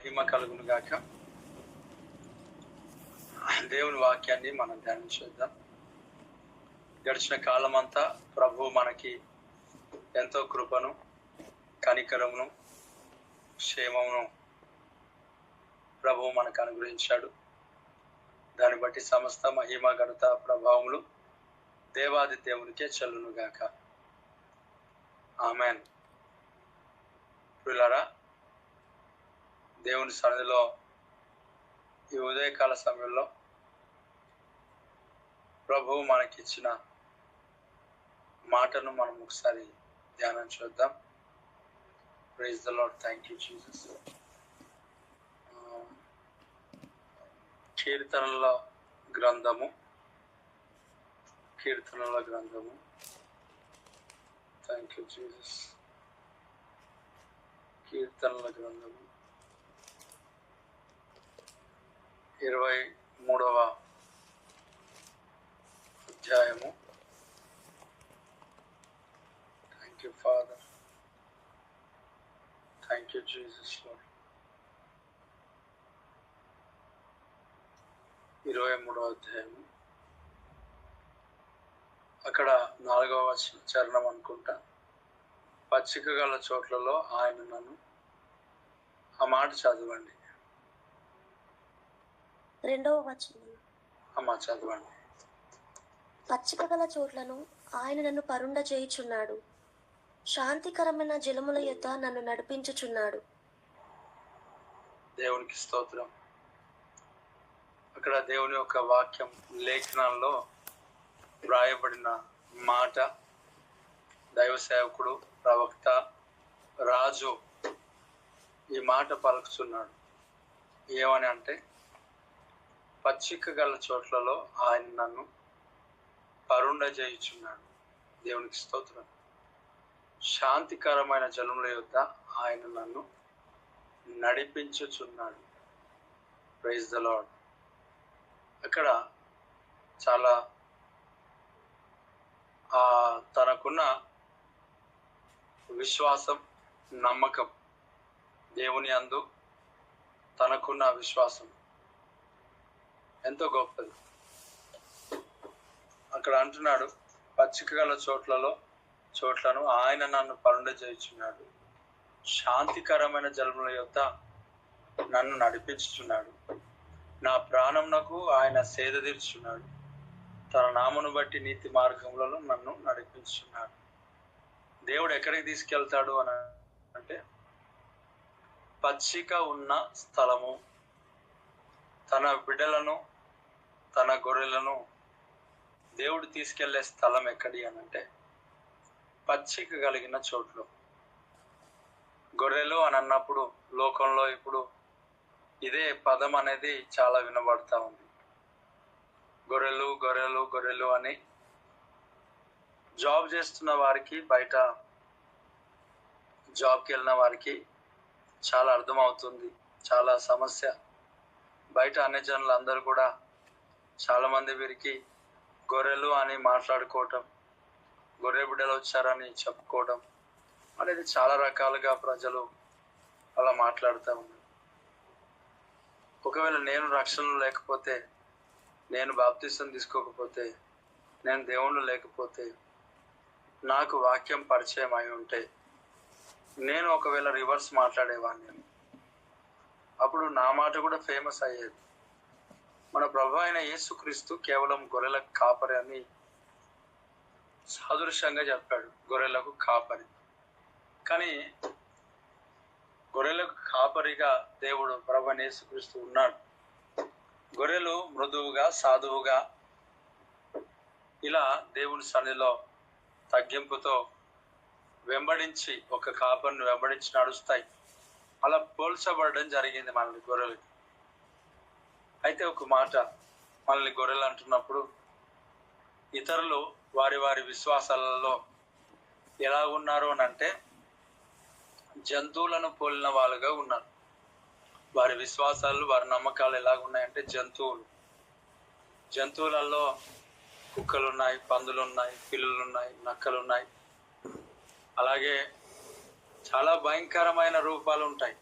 మహిమ కలుగును గాక. దేవుని వాక్యాన్ని మనం ధ్యానించేద్దాం. గడిచిన కాలం అంతా ప్రభువు మనకి ఎంతో కృపను, కనికరమును, క్షేమమును ప్రభువు మనకు అనుగ్రహించాడు. దాన్ని బట్టి సమస్త మహిమ ఘనత ప్రభావములు దేవాది దేవునికే చెల్లును గాక. ఆమెన్. ప్రియులారా, దేవుని సన్నిధిలో ఈ ఉదయకాల సమయంలో ప్రభువు మనకిచ్చిన మాటను మనం ఒకసారి ధ్యానం చేద్దాం. Praise the Lord. Thank you Jesus. కీర్తనల గ్రంథము థ్యాంక్ యూ జీసస్. కీర్తనల గ్రంథము 23వ అధ్యాయము. Thank you Father. Thank you Jesus Lord. 23వ అధ్యాయము, అక్కడ 4వ చరణం అనుకుంటా. పచ్చిక గల చోట్లలో ఆయన నన్ను, ఆ మాట చదవండి. 2వ వచనం. అమ్మా చదవండి. పచ్చిక గల చోట్లను ఆయన నన్ను పరుండ చేయుచున్నాడు, శాంతికరమైన జలముల యొద్ద నన్ను నడిపించుచున్నాడు. దేవునికి స్తోత్రం. అక్కడ దేవుని యొక్క వాక్యం లేఖనాల్లో వ్రాయబడిన మాట, దైవ సేవకుడు, ప్రవక్త, రాజు ఈ మాట పలుకుతున్నాడు. ఏమని అంటే, పచ్చిక గల చోట్లలో ఆయన నన్ను పరుండ చేయుచున్నాడు. దేవునికి స్తోత్రం. శాంతికరమైన జలముల యొద్ద ఆయన నన్ను నడిపించుచున్నాడు. Praise the lord. అక్కడ చాలా తనకున్న విశ్వాసం, నమ్మకం, దేవుని యందు తనకున్న విశ్వాసం ఎంతో గొప్పది. అక్కడ అంటున్నాడు, పచ్చిక గల చోట్లను ఆయన నన్ను పరుండ చేయుచున్నాడు, శాంతికరమైన జలముల యొద్ద నన్ను నడిపించుచున్నాడు, నా ప్రాణమునకు ఆయన సేద తీర్చుచున్నాడు, తన నామను బట్టి నీతి మార్గములలో నన్ను నడిపించుచున్నాడు. దేవుడు ఎక్కడికి తీసుకెళ్తాడు అని అంటే, పచ్చిక ఉన్న స్థలము. తన బిడ్డలను, తన గొర్రెలను దేవుడు తీసుకెళ్లే స్థలం ఎక్కడి అని అంటే, పచ్చిక కలిగిన చోట్లు. గొర్రెలు అని అన్నప్పుడు లోకంలో ఇప్పుడు ఇదే పదం అనేది చాలా వినబడతా ఉంది. గొర్రెలు గొర్రెలు గొర్రెలు అని జాబ్ చేస్తున్న వారికి, బయట జాబ్కి వెళ్ళిన వారికి చాలా అర్థమవుతుంది. చాలా సమస్య. బయట అన్ని జనులు అందరూ కూడా చాలామంది వీరికి గొర్రెలు అని మాట్లాడుకోవటం, గొర్రె బిడ్డలు వచ్చారని చెప్పుకోవడం అనేది చాలా రకాలుగా ప్రజలు అలా మాట్లాడుతూ ఉన్నారు. ఒకవేళ నేను రక్షణలో లేకపోతే, నేను బాప్తిసం తీసుకోకపోతే, నేను దేవుళ్ళు లేకపోతే, నాకు వాక్యం పరిచయం అయి ఉంటే, నేను ఒకవేళ రివర్స్ మాట్లాడేవాడిని. అప్పుడు నా మాట కూడా ఫేమస్ అయ్యేది. మన ప్రభు అయిన యేసుక్రీస్తు కేవలం గొర్రెలకు కాపరి అని సాదృశ్యంగా చెప్పాడు. గొర్రెలకు కాపరి. కానీ గొర్రెలకు కాపరిగా దేవుడు ప్రభు అయిన యేసుక్రీస్తు ఉన్నాడు. గొర్రెలు మృదువుగా, సాధువుగా ఇలా దేవుని సన్నిధిలో తగ్గింపుతో వెంబడించి, ఒక కాపరిని వెంబడించి నడుస్తాయి. అలా పోల్చబడడం జరిగింది మనల్ని గొర్రెలకి. అయితే ఒక మాట, మనల్ని గొర్రెలు అంటున్నప్పుడు ఇతరులు వారి వారి విశ్వాసాలలో ఎలా ఉన్నారు అని అంటే, జంతువులను పోలిన వాళ్ళుగా ఉన్నారు. వారి విశ్వాసాలు, వారి నమ్మకాలు ఎలాగున్నాయంటే, జంతువులలో కుక్కలున్నాయి, పందులున్నాయి, పిల్లులున్నాయి, నక్కలున్నాయి. అలాగే చాలా భయంకరమైన రూపాలు ఉంటాయి.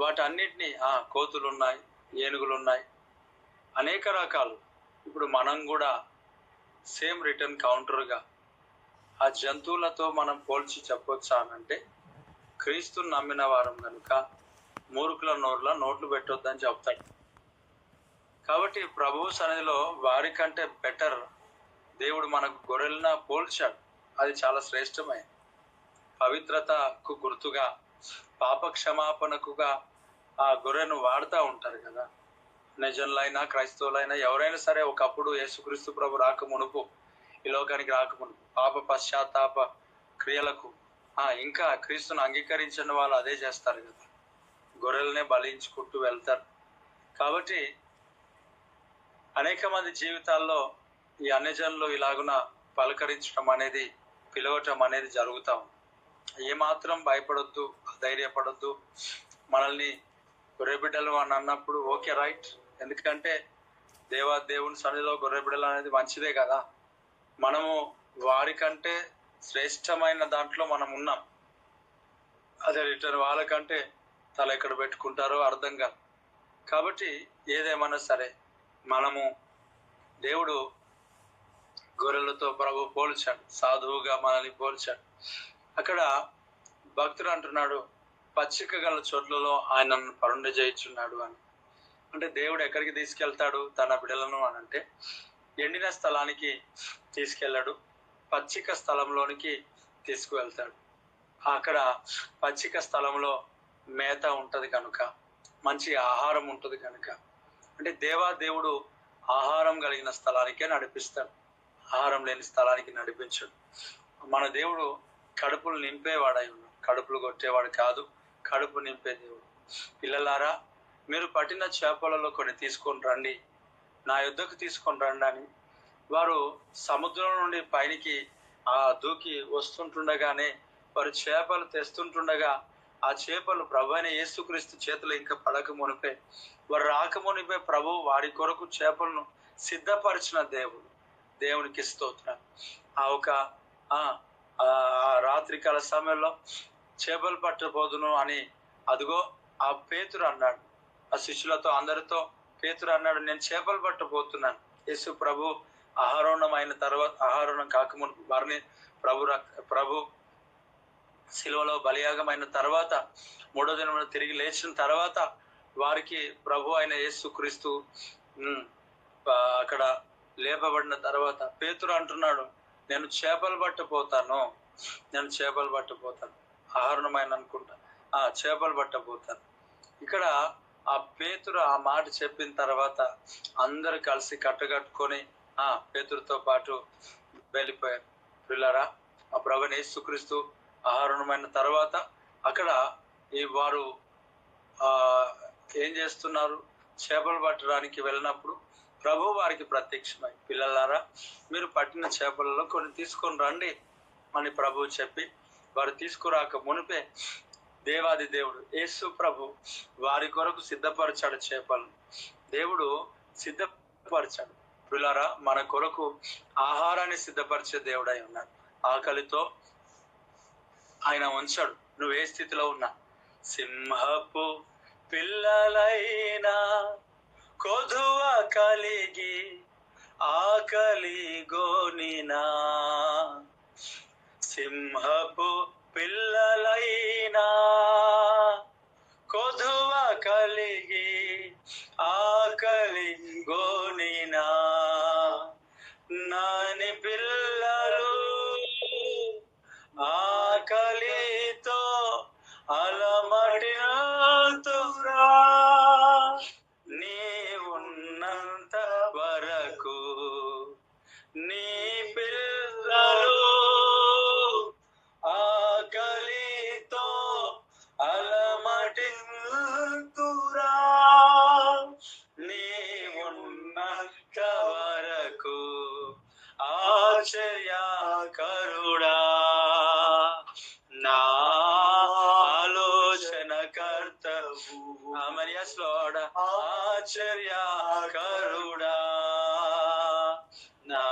వాటన్నిటినీ కోతులు ఉన్నాయి, ఏనుగులు ఉన్నాయి, అనేక రకాలు. ఇప్పుడు మనం కూడా సేమ్ రిటర్న్ కౌంటర్గా ఆ జంతువులతో మనం పోల్చి చెప్పొచ్చా అనంటే, క్రీస్తుని నమ్మిన వారం కనుక మూర్ఖుల నోట్ల నోట్లు పెట్టొద్దని చెప్తాడు. కాబట్టి ప్రభువు సన్నిధిలో వారికంటే బెటర్ దేవుడు మనకు గొర్రెలను పోల్చాడు. అది చాలా శ్రేష్టమైనది. పవిత్రతకు గుర్తుగా, పాప క్షమాపణకుగా ఆ గొర్రెను వాడుతూ ఉంటారు కదా. నిజంలైనా క్రైస్తవులైనా ఎవరైనా సరే ఒకప్పుడు యేసుక్రీస్తు ప్రభు రాక మునుపు, ఈ లోకానికి రాక మునుపు పాప పశ్చాత్తాప క్రియలకు ఇంకా క్రీస్తును అంగీకరించిన వాళ్ళు అదే చేస్తారు కదా, గొర్రెలనే బలించుకుంటూ వెళ్తారు. కాబట్టి అనేక మంది జీవితాల్లో ఈ అన్యజనులు ఇలాగున పలకరించడం అనేది, పిలవటం అనేది జరుగుతూ ఉంది. ఏమాత్రం భయపడొద్దు, ధైర్యపడొద్దు. మనల్ని గొర్రెబిడ్డలు అని అన్నప్పుడు ఓకే, రైట్. ఎందుకంటే దేవుని సన్నిధిలో గొర్రెబిడ్డలు అనేది మంచిదే కదా. మనము వారికంటే శ్రేష్టమైన దాంట్లో మనం ఉన్నాం. అదే రిటర్న్ వాళ్ళకంటే తల ఎక్కడ పెట్టుకుంటారో అర్థం కాదు. కాబట్టి ఏదేమన్నా సరే మనము, దేవుడు గొర్రెలతో ప్రభు పోల్చాడు, సాధువుగా మనల్ని పోల్చాడు. అక్కడ భక్తుడు అంటున్నాడు, పచ్చిక గల చోట్లలో ఆయన నన్ను పరుండ చేయించున్నాడు అని. అంటే దేవుడు ఎక్కడికి తీసుకెళ్తాడు తన బిడ్డలను అని అంటే, ఎండిన స్థలానికి తీసుకెళ్ళాడు, పచ్చిక స్థలంలోనికి తీసుకువెళ్తాడు. అక్కడ పచ్చిక స్థలంలో మేత ఉంటది కనుక, మంచి ఆహారం ఉంటుంది కనుక, అంటే దేవుడు ఆహారం కలిగిన స్థలానికే నడిపిస్తాడు, ఆహారం లేని స్థలానికి నడిపించాడు. మన దేవుడు కడుపులు నింపేవాడై ఉన్నాడు, కడుపులు కొట్టేవాడు కాదు, కడుపు నింపే దేవుడు. పిల్లలారా, మీరు పట్టిన చేపలలో కొన్ని తీసుకొని రండి, నా యుద్ధకు తీసుకొని రండి అని వారు సముద్రం నుండి పైనికి దూకి వస్తుంటుండగానే, వారు చేపలు తెస్తుంటుండగా ఆ చేపలు ప్రభు అయిన యేసుక్రీస్తు చేతులు ఇంకా పడక మునిపే, వారు రాక మునిపే ప్రభు వారి కొరకు చేపలను సిద్ధపరిచిన దేవునికి స్తోత్రం. రాత్రికాల సమయంలో చేపలు పట్టబోదును అని అదిగో ఆ పేతురు అన్నాడు. ఆ శిష్యులతో అందరితో పేతురు అన్నాడు, నేను చేపలు పట్టబోతున్నాను. యేసు ప్రభు ఆహారోహణం అయిన తర్వాత, ఆహారోహణం కాకముందు వారిని ప్రభు శిలువలో బలియాగమైన తర్వాత, మూడో దినమున తిరిగి లేచిన తర్వాత వారికి ప్రభు అయిన యేసుక్రీస్తు అక్కడ లేపబడిన తర్వాత పేతురు అంటున్నాడు, నేను చేపలు పట్టపోతాను, ఆహారణమైన అనుకుంటా, చేపలు పట్టబోతాను. ఇక్కడ ఆ పేతురు ఆ మాట చెప్పిన తర్వాత అందరు కలిసి కట్టగట్టుకొని పేతురుతో పాటు వెళ్ళిపోయారు. పిల్లరా, ఆ ప్రభువైన యేసుక్రీస్తు ఆహారణమైన తర్వాత అక్కడ వారు ఏం చేస్తున్నారు, చేపలు పట్టడానికి వెళ్ళినప్పుడు ప్రభు వారికి ప్రత్యక్షమై, పిల్లలారా మీరు పట్టిన చేపలలో కొన్ని తీసుకొని రండి అని ప్రభువు చెప్పి, వారు తీసుకురాక మునిపే దేవాది దేవుడు యేసు ప్రభు వారి కొరకు సిద్ధపరిచాడు. చేపలను దేవుడు సిద్ధపరిచాడు. పిల్లలారా, మన కొరకు ఆహారాన్ని సిద్ధపరిచే దేవుడై ఉన్నాడు. ఆకలితో ఆయన ఉంచాడు. నువ్వు ఏ స్థితిలో ఉన్నా, సింహపు పిల్లలైనా కొదువ కలిగి ఆకలి గోనినా, సింహపు పిల్లలైనా కొదువ కలిగి ఆకలి గోనినా, నాని పిల్లలు ఆకలితో అలమటినంతురా, నీ ఉన్నంత వరకు నీ పిల్లలు ఆకలితో అలమటింతురా, నీ ఉన్నంత వరకు ఆశ్చర్యకరుడా, నా ఆలోచన కర్తవు, ఆశ్చర్యకరుడా, నా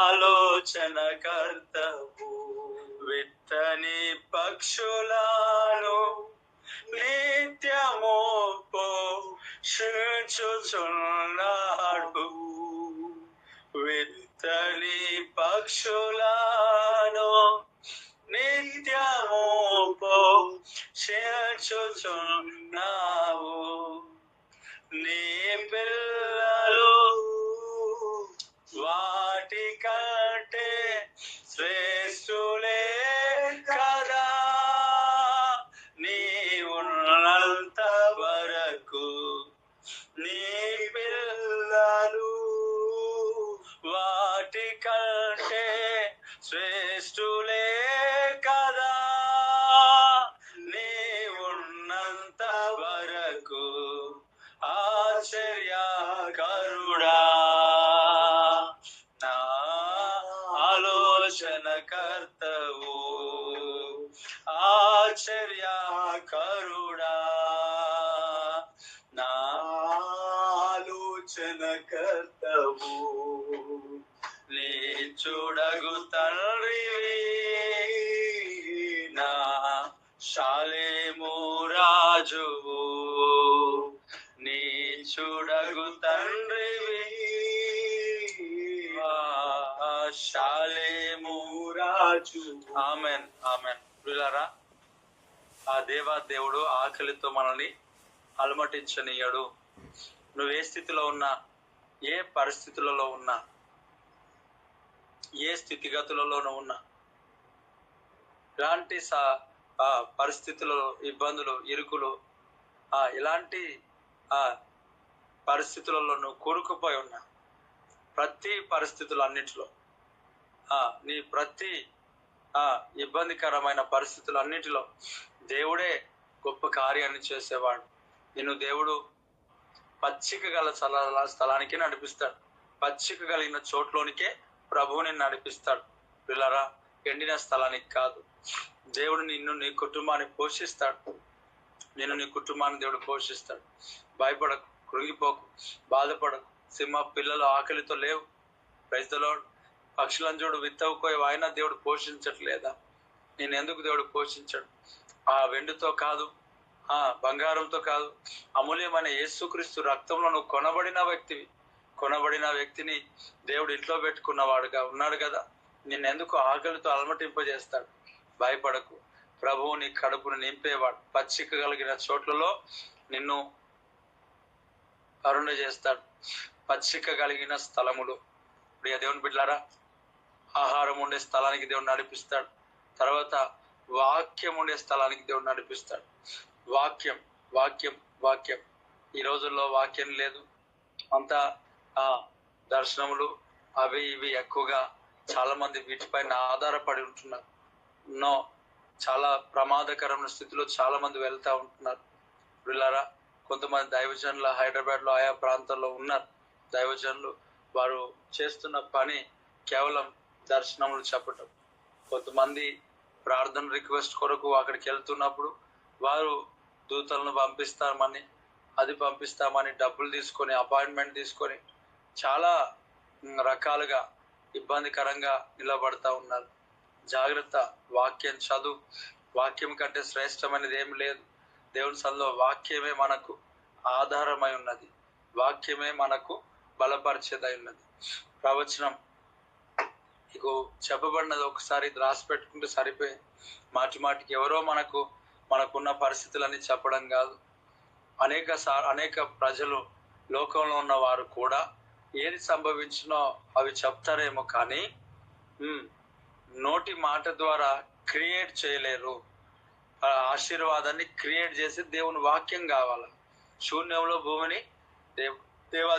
ఆలోచన కర్తవు, విత్తని పక్షులను నీ చేర్చుచున్నాడు. విత్తని పక్షులను నిత్యము చేర్చుచున్నావు. నీ పిల్లలు వాటి కంటే శ్రేష్ఠులే కదా. నీ ఉన్నంత వరకు నీ పిల్లలు వాటి కంటే శ్రేష్ఠులే కదా. నీ ఉన్నంత వరకు ఆశ్చర్యకరుడా, నా ఆలోచనకర్తవు, ఆశ్చర్యకరుడా, నా ఆలోచనకర్తవు. నీ చూడగు తండ్రివి, నా శాలేము రాజువు. నీ చూడగు తండ్రివి, శాలేము రాజు. Amen, amen. ప్రియులారా, ఆ దేవుడు ఆకలితో మనల్ని అలమటించనీయడు. నువ్వు ఏ స్థితిలో ఉన్నా, ఏ పరిస్థితులలో ఉన్నా, ఏ స్థితిగతులలో ఉన్నా, ఇలాంటి పరిస్థితులలో ఇబ్బందులు, ఇరుకులు, ఇలాంటి పరిస్థితులలో నువ్వు కూరుకుపోయి ఉన్నా, ప్రతి పరిస్థితులన్నిటిలో, నీ ప్రతి ఇబ్బందికరమైన పరిస్థితులన్నిటిలో దేవుడే గొప్ప కార్యాన్ని చేసేవాడు. నిన్ను దేవుడు పచ్చిక గల స్థలానికి నడిపిస్తాడు. పచ్చిక కలిగిన చోట్లోనికే ప్రభువుని నడిపిస్తాడు. పిల్లరా, ఎండిన స్థలానికి కాదు. దేవుడు నిన్ను, నీ కుటుంబాన్ని పోషిస్తాడు. నిన్ను, నీ కుటుంబాన్ని దేవుడు పోషిస్తాడు. భయపడకు, కృంగిపోకు, బాధపడకు. సింహ పిల్లలు ఆకలితో లేవు. Praise the Lord. పక్షులను చూడు, విత్తవుకోయి అయినా దేవుడు పోషించట్లేదా? నేను ఎందుకు దేవుడు పోషించాడు? ఆ వెండితో కాదు, బంగారంతో కాదు, అమూల్యమైన యేసుక్రీస్తు రక్తంలో నువ్వు కొనబడిన వ్యక్తివి. కొనబడిన వ్యక్తిని దేవుడు ఇంట్లో పెట్టుకున్నవాడుగా ఉన్నాడు కదా. నిన్నెందుకు ఆకలితో అలమటింపజేస్తాడు? భయపడకు. ప్రభువు నీ కడుపును నింపేవాడు. పచ్చిక కలిగిన చోట్లలో నిన్ను అరుణ చేస్తాడు. పచ్చిక కలిగిన స్థలములు. ప్రియ దేవుని బిడ్డలారా, ఆహారం ఉండే స్థలానికి దేవుడు నడిపిస్తాడు. తర్వాత వాక్యం ఉండే స్థలానికి దేవుడు నడిపిస్తాడు. వాక్యం, వాక్యం, వాక్యం. ఈ రోజుల్లో వాక్యం లేదు. అంతా దర్శనములు అవి ఇవి ఎక్కువగా చాలా మంది వీటిపైన ఆధారపడి ఉంటున్నారు. ఎన్నో చాలా ప్రమాదకరమైన స్థితిలో చాలా మంది వెళ్తా ఉంటున్నారు. వీళ్ళారా, కొంతమంది దైవజనులు హైదరాబాద్లో ఆయా ప్రాంతాల్లో ఉన్నారు. దైవజనులు వారు చేస్తున్న పని కేవలం దర్శనములు చెప్పటం. కొంతమంది ప్రార్థన రిక్వెస్ట్ కొరకు అక్కడికి వెళ్తున్నప్పుడు వారు దూతలను పంపిస్తామని, అది పంపిస్తామని డబ్బులు తీసుకొని, అపాయింట్మెంట్ తీసుకొని చాలా రకాలుగా ఇబ్బందికరంగా నిలబడతా ఉన్నారు. జాగ్రత్త. వాక్యం చదువు. వాక్యం కంటే శ్రేష్టమైనది ఏమి లేదు. దేవుని సన్నిధిలో వాక్యమే మనకు ఆధారమై ఉన్నది. వాక్యమే మనకు బలపరిచేదై ఉన్నది. ప్రవచనం నీకు చెప్పబడినది ఒకసారి రాసి పెట్టుకుంటే సరిపోయి మాటి మాటికి ఎవరో మనకున్న పరిస్థితులన్నీ చెప్పడం కాదు. అనేక ప్రజలు లోకంలో ఉన్న వారు కూడా ఏది సంభవించినో అవి చెప్తారేమో, కానీ నోటి మాట ద్వారా క్రియేట్ చేయలేరు. ఆశీర్వాదాన్ని క్రియేట్ చేసి దేవుని వాక్యం కావాలి. శూన్యంలో భూమిని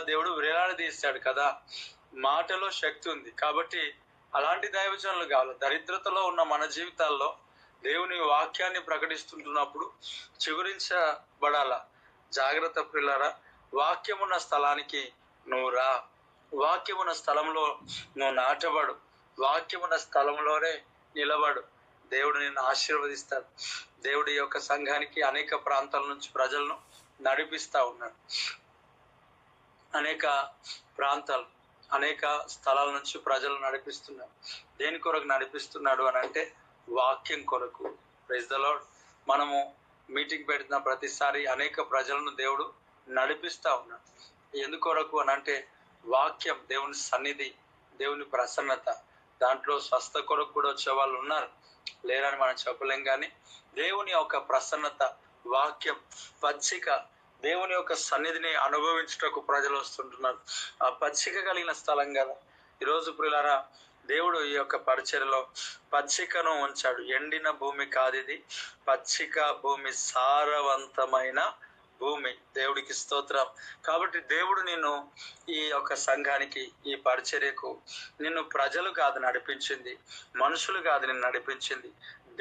దేవుడు వేలాడదీశాడు కదా. మాటలో శక్తి ఉంది కాబట్టి అలాంటి దైవజనులు కావాలి. దరిద్రతలో ఉన్న మన జీవితాల్లో దేవుని వాక్యాన్ని ప్రకటిస్తుంటున్నప్పుడు చిగురించబడాల. జాగ్రత్త పిల్లరా. వాక్యమున్న స్థలానికి నువ్వు రా. వాక్యమున్న స్థలంలో నువ్వు నాటబడు. వాక్యమున్న స్థలంలోనే నిలబడు. దేవుడు నిన్ను ఆశీర్వదిస్తాడు. దేవుడి యొక్క సంఘానికి అనేక ప్రాంతాల నుంచి ప్రజలను నడిపిస్తా ఉన్నాడు. అనేక ప్రాంతాలు, అనేక స్థలాల నుంచి ప్రజలు నడిపిస్తున్నాడు. దేని కొరకు నడిపిస్తున్నాడు అని అంటే వాక్యం కొరకు. Praise the Lord. మనము మీటింగ్ పెట్టిన ప్రతిసారి అనేక ప్రజలను దేవుడు నడిపిస్తా ఉన్నాడు. ఎందుకొరకు అని అంటే వాక్యం, దేవుని సన్నిధి, దేవుని ప్రసన్నత, దాంట్లో స్వస్థ కొరకు కూడా వచ్చే వాళ్ళు ఉన్నారు, లేరని మనం చెప్పలేం. కానీ దేవుని యొక్క ప్రసన్నత, వాక్యం, పచ్చిక, దేవుని యొక్క సన్నిధిని అనుభవించుటకు ప్రజలు వస్తుంటున్నారు. ఆ పచ్చిక కలిగిన స్థలం కదా ఈరోజు ప్రియులారా. దేవుడు ఈ యొక్క పరిచర్యలో పచ్చికను ఉంచాడు. ఎండిన భూమి కాదు ఇది, పచ్చిక భూమి, సారవంతమైన భూమి. దేవుడికి స్తోత్రం. కాబట్టి దేవుడు నిన్ను ఈ యొక్క సంఘానికి, ఈ పరిచర్యకు నిన్ను ప్రజలు కాదు నడిపించింది, మనుషులు కాదు నిన్ను నడిపించింది,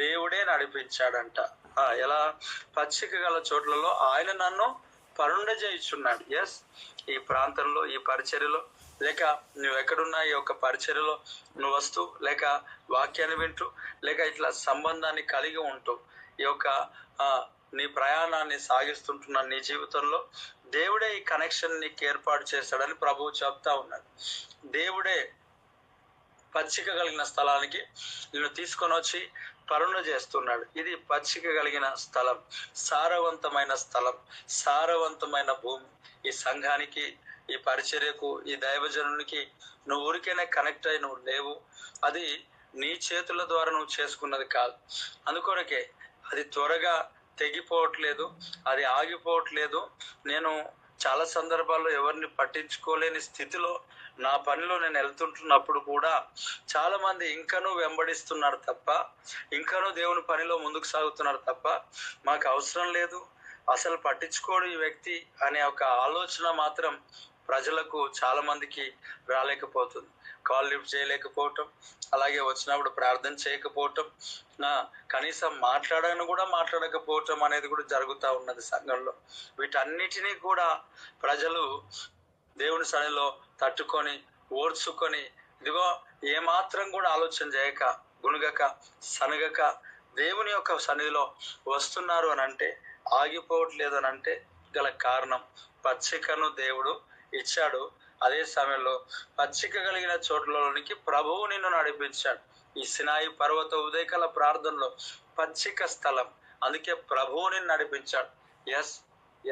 దేవుడే నడిపించాడంట. ఎలా? పచ్చిక గల చోట్లలో ఆయన నన్ను పరుండజేయుచున్నాడు. ఎస్, ఈ ప్రాంతంలో, ఈ పరిచర్యలో, లేక నువ్వు ఎక్కడున్నా ఈ యొక్క పరిచర్యలో నువ్వు వస్తూ, లేక వాక్యాన్ని వింటూ, లేక ఇట్లా సంబంధాన్ని కలిగి ఉంటూ ఈ యొక్క నీ ప్రయాణాన్ని సాగిస్తుంటున్న నీ జీవితంలో దేవుడే ఈ కనెక్షన్ నీకు ఏర్పాటు చేశాడని ప్రభువు చెప్తా ఉన్నాడు. దేవుడే పచ్చిక కలిగిన స్థలానికి నిన్ను తీసుకొని వచ్చి పరుణ చేస్తున్నాడు. ఇది పచ్చిక కలిగిన స్థలం, సారవంతమైన స్థలం, సారవంతమైన భూమి. ఈ సంఘానికి, ఈ పరిచర్యకు, ఈ దైవజనునికి నువ్వు ఊరికైనా కనెక్ట్ అయి నువ్వు లేవు. అది నీ చేతుల ద్వారా నువ్వు చేసుకున్నది కాదు. అందుకొరకే అది త్వరగా తెగిపోవట్లేదు, అది ఆగిపోవట్లేదు. నేను చాలా సందర్భాల్లో ఎవరిని పట్టించుకోలేని స్థితిలో నా పనిలో నేను వెళ్తుంటున్నప్పుడు కూడా చాలా మంది ఇంకనూ వెంబడిస్తున్నారు తప్ప, ఇంకనూ దేవుని పనిలో ముందుకు సాగుతున్నారు తప్ప, మాకు అవసరం లేదు, అసలు పట్టించుకోడు ఈ వ్యక్తి అనే ఒక ఆలోచన మాత్రం ప్రజలకు చాలా మందికి రాలేకపోతుంది. కాల్ లిఫ్ట్ చేయలేకపోవటం, అలాగే వచ్చినప్పుడు ప్రార్థన చేయకపోవటం, కనీసం మాట్లాడను కూడా మాట్లాడకపోవటం అనేది కూడా జరుగుతూ ఉన్నది సంఘంలో. వీటన్నిటినీ కూడా ప్రజలు దేవుని సన్నిధిలో తట్టుకొని, ఓర్చుకొని, ఇదిగో ఏమాత్రం కూడా ఆలోచన చేయక, గుణగక, సనగక దేవుని యొక్క సన్నిధిలో వస్తున్నారు అని అంటే, ఆగిపోవట్లేదు అని అంటే గల కారణం పచ్చికను దేవుడు ఇచ్చాడు. అదే సమయంలో పచ్చిక కలిగిన చోట్లలోనికి ప్రభువు నిన్ను నడిపించాడు. ఈ సినాయి పర్వత ఉదయకాల ప్రార్థనలో పచ్చిక స్థలం, అందుకే ప్రభువు నిన్ను నడిపించాడు. Yes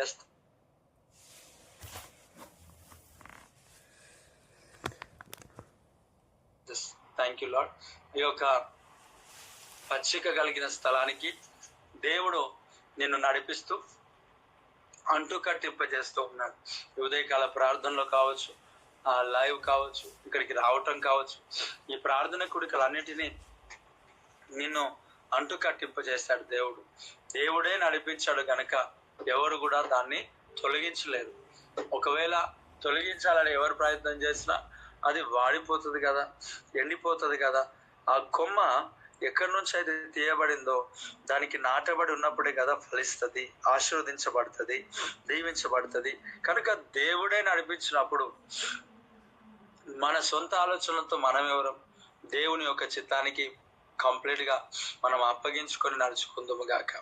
yes thank you Lord. ఈ యొక్క పచ్చిక కలిగిన స్థలానికి దేవుడు నిన్ను నడిపిస్తూ అంటు కట్టింపజేస్తూ ఉన్నాడు. ఉదయకాల ప్రార్థనలో కావచ్చు, లైవ్ కావచ్చు, ఇక్కడికి రావటం కావచ్చు, ఈ ప్రార్థన కూడికలన్నిటినీ నిన్ను అంటు కట్టింపజేశాడు దేవుడు. దేవుడే నడిపించాడు గనక ఎవరు కూడా దాన్ని తొలగించలేదు. ఒకవేళ తొలగించాలని ఎవరు ప్రయత్నం చేసినా అది వాడిపోతుంది కదా, ఎండిపోతుంది కదా. ఆ కొమ్మ ఎక్కడి నుంచి అయితే తీయబడిందో దానికి నాటబడి ఉన్నప్పుడే కదా ఫలిస్తుంది, ఆశీర్వదించబడుతుంది, దీవించబడుతుంది. కనుక దేవుడే నడిపించినప్పుడు మన సొంత ఆలోచనలతో మనం ఎవరు? దేవుని యొక్క చిత్తానికి కంప్లీట్ గా మనం అప్పగించుకొని నడుచుకుందాము గాక.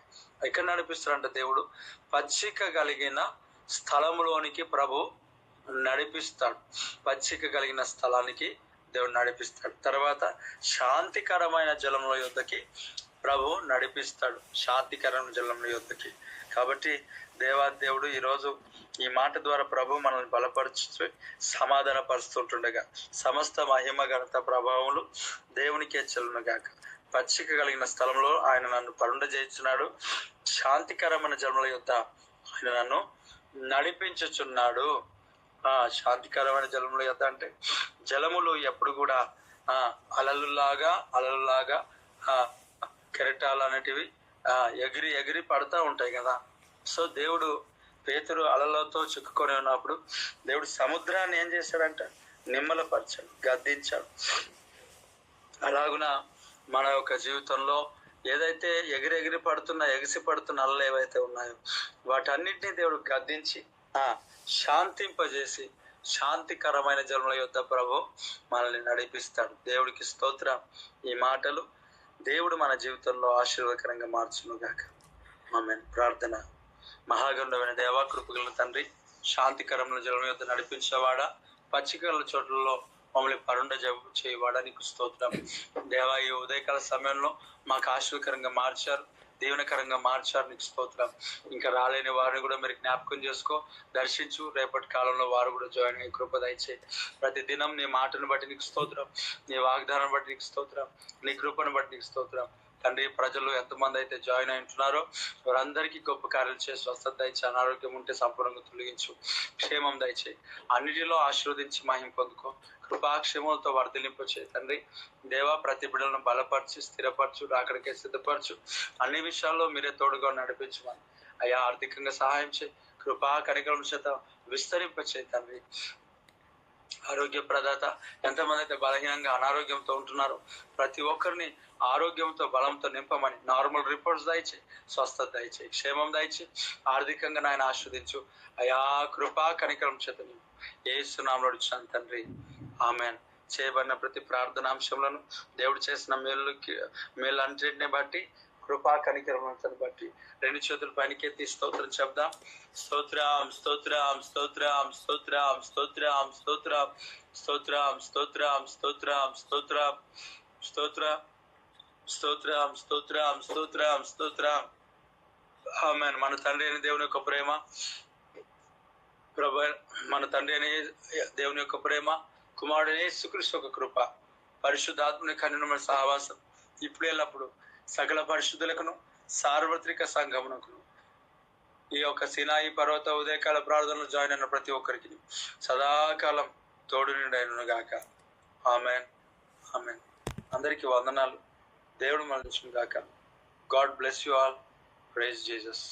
ఎక్కడ నడిపిస్తాడంట దేవుడు? పచ్చిక కలిగిన స్థలంలోనికి ప్రభు నడిపిస్తాడు. పచ్చిక కలిగిన స్థలానికి దేవుడు నడిపిస్తాడు. తర్వాత శాంతికరమైన జలముల యొద్దకి ప్రభు నడిపిస్తాడు. శాంతికరమైన జలముల యొద్దకి. కాబట్టి దేవాదేవుడు ఈరోజు ఈ మాట ద్వారా ప్రభు మనల్ని బలపరుచు సమాధాన పరుస్తుంటుండగా సమస్త మహిమ ఘనత ప్రభావములు దేవునికే చెల్లును గాక. పచ్చిక కలిగిన స్థలంలో ఆయన నన్ను పరుండజేస్తున్నాడు. శాంతికరమైన జలముల యొద్ద ఆయన నన్ను నడిపించుచున్నాడు. శాంతికరమైన జలముల యొద్ద అంటే జలములు ఎప్పుడు కూడా అలలులాగా కెరటాలు అనేటివి ఎగిరి ఎగిరి పడుతూ ఉంటాయి కదా. సో దేవుడు పేతురు అలలతో చిక్కుకొని ఉన్నప్పుడు దేవుడు సముద్రాన్ని ఏం చేశాడంట? నిమ్మలపరిచాడు, గద్దించాడు. అలాగున మన యొక్క జీవితంలో ఏదైతే ఎగిరి పడుతున్న ఎగిసి పడుతున్న అలలు ఏవైతే ఉన్నాయో వాటన్నిటినీ దేవుడు గద్దించి శాంతింపజేసి శాంతికరమైన జలముల యొద్ద ప్రభు మనల్ని నడిపిస్తాడు. దేవుడికి స్తోత్రం. ఈ మాటలు దేవుడు మన జీవితంలో ఆశీర్వాదకరంగా మార్చును గాక. ఆమేన్. ప్రార్థన. మహాగణుడైన దేవా, కృపగల తండ్రి, శాంతికరమైన జలముల యొద్ద నడిపించేవాడా, పచ్చికల చోట్లలో మమ్మల్ని పరుండ చేయవాడా నీకు స్తోత్రం. దేవా, ఈ ఉదయకాల సమయంలో మాకు ఆశీర్వాదకరంగా మార్చారు. దీవెనకరంగా మార్చారు, నీకు స్తోత్రం. ఇంకా రాలేని వారిని కూడా మీరు జ్ఞాపకం చేసుకో, దర్శించు. రేపటి కాలంలో వారు కూడా జాయిన్ అయ్యి కృప దయచేయి. ప్రతి దినం నీ మాటను బట్టి నీకు స్తోత్రం, నీ వాగ్దానం బట్టి నీకు స్తోత్రం, నీ కృపను బట్టి నీకు స్తోత్రం. తండ్రి, ప్రజలు ఎంతమంది అయితే జాయిన్ అయి ఉంటున్నారో వారందరికీ గొప్ప కార్యాలు చేసి స్వస్థత దయచేయి. అనారోగ్యం ఉంటే సంపూర్ణంగా తొలగించు, క్షేమం దయచేయి. అన్నిటిలో ఆశీర్వదించి మహిమ పొందుకో, కృపాక్షేమాలతో వర్ధలింపచేయి. తండ్రి దేవా, ప్రతి బిడ్డలను బలపరచు, స్థిరపరచు, రాకడికే సిద్ధపరచు. అన్ని విషయాల్లో మీరే తోడుగా నడిపించమని అయ్యా ఆర్థికంగా సహాయం చేయి, కృపా కనికరం చేత విస్తరింపచేయి. తండ్రి ఆరోగ్య ప్రదాత, ఎంతమంది అయితే బలహీనంగా అనారోగ్యంతో ఉంటున్నారో ప్రతి ఒక్కరిని ఆరోగ్యంతో బలంతో నింపమని, నార్మల్ రిపోర్ట్స్ దయచేయి, స్వస్థత దయచేయి, క్షేమం దయచేయి. ఆర్థికంగా నాయన ఆస్వాదించు అయా కృపా కనికరం చేత నింపు. యేసు నామములో అడుగుచున్నాను తండ్రి, ఆమేన్. చేయబడిన ప్రతి ప్రార్థనాంశంలోను దేవుడు చేసిన మేలన్నిటిని బట్టి, కృపా కనికరమంతని బట్టి రెండు చేతుల పైనకెత్తి స్తోత్రం చెప్దాం. స్తోత్రం స్తోత్రం స్తోత్రం స్తోత్రం స్తోత్రం స్తోత్రం స్తోత్రం స్తోత్రం స్తోత్రం స్తోత్రం స్తోత్రం స్తోత్రం స్తోత్రం స్తోత్రం స్తోత్రం. ఆమేన్. మన తండ్రి అయిన దేవుని యొక్క ప్రేమ, మన తండ్రి అనే దేవుని యొక్క ప్రేమ, కుమారుడనే యేసుక్రీస్తు యొక్క కృప, పరిశుద్ధాత్మని కన్నుల సహవాసం ఇప్పుడు ఎల్లప్పుడు సకల పరిశుద్ధులకును సార్వత్రిక సంఘమునకును ఈ యొక్క సినాయి పర్వత ఉదయకాల ప్రార్థనలు జాయిన్ అయిన ప్రతి ఒక్కరికి సదాకాలం తోడు నిండైనను గాక. ఆమేన్, ఆమేన్. అందరికీ వందనాలు. దేవుడు మనల్ని గాక. God bless you all. Praise Jesus.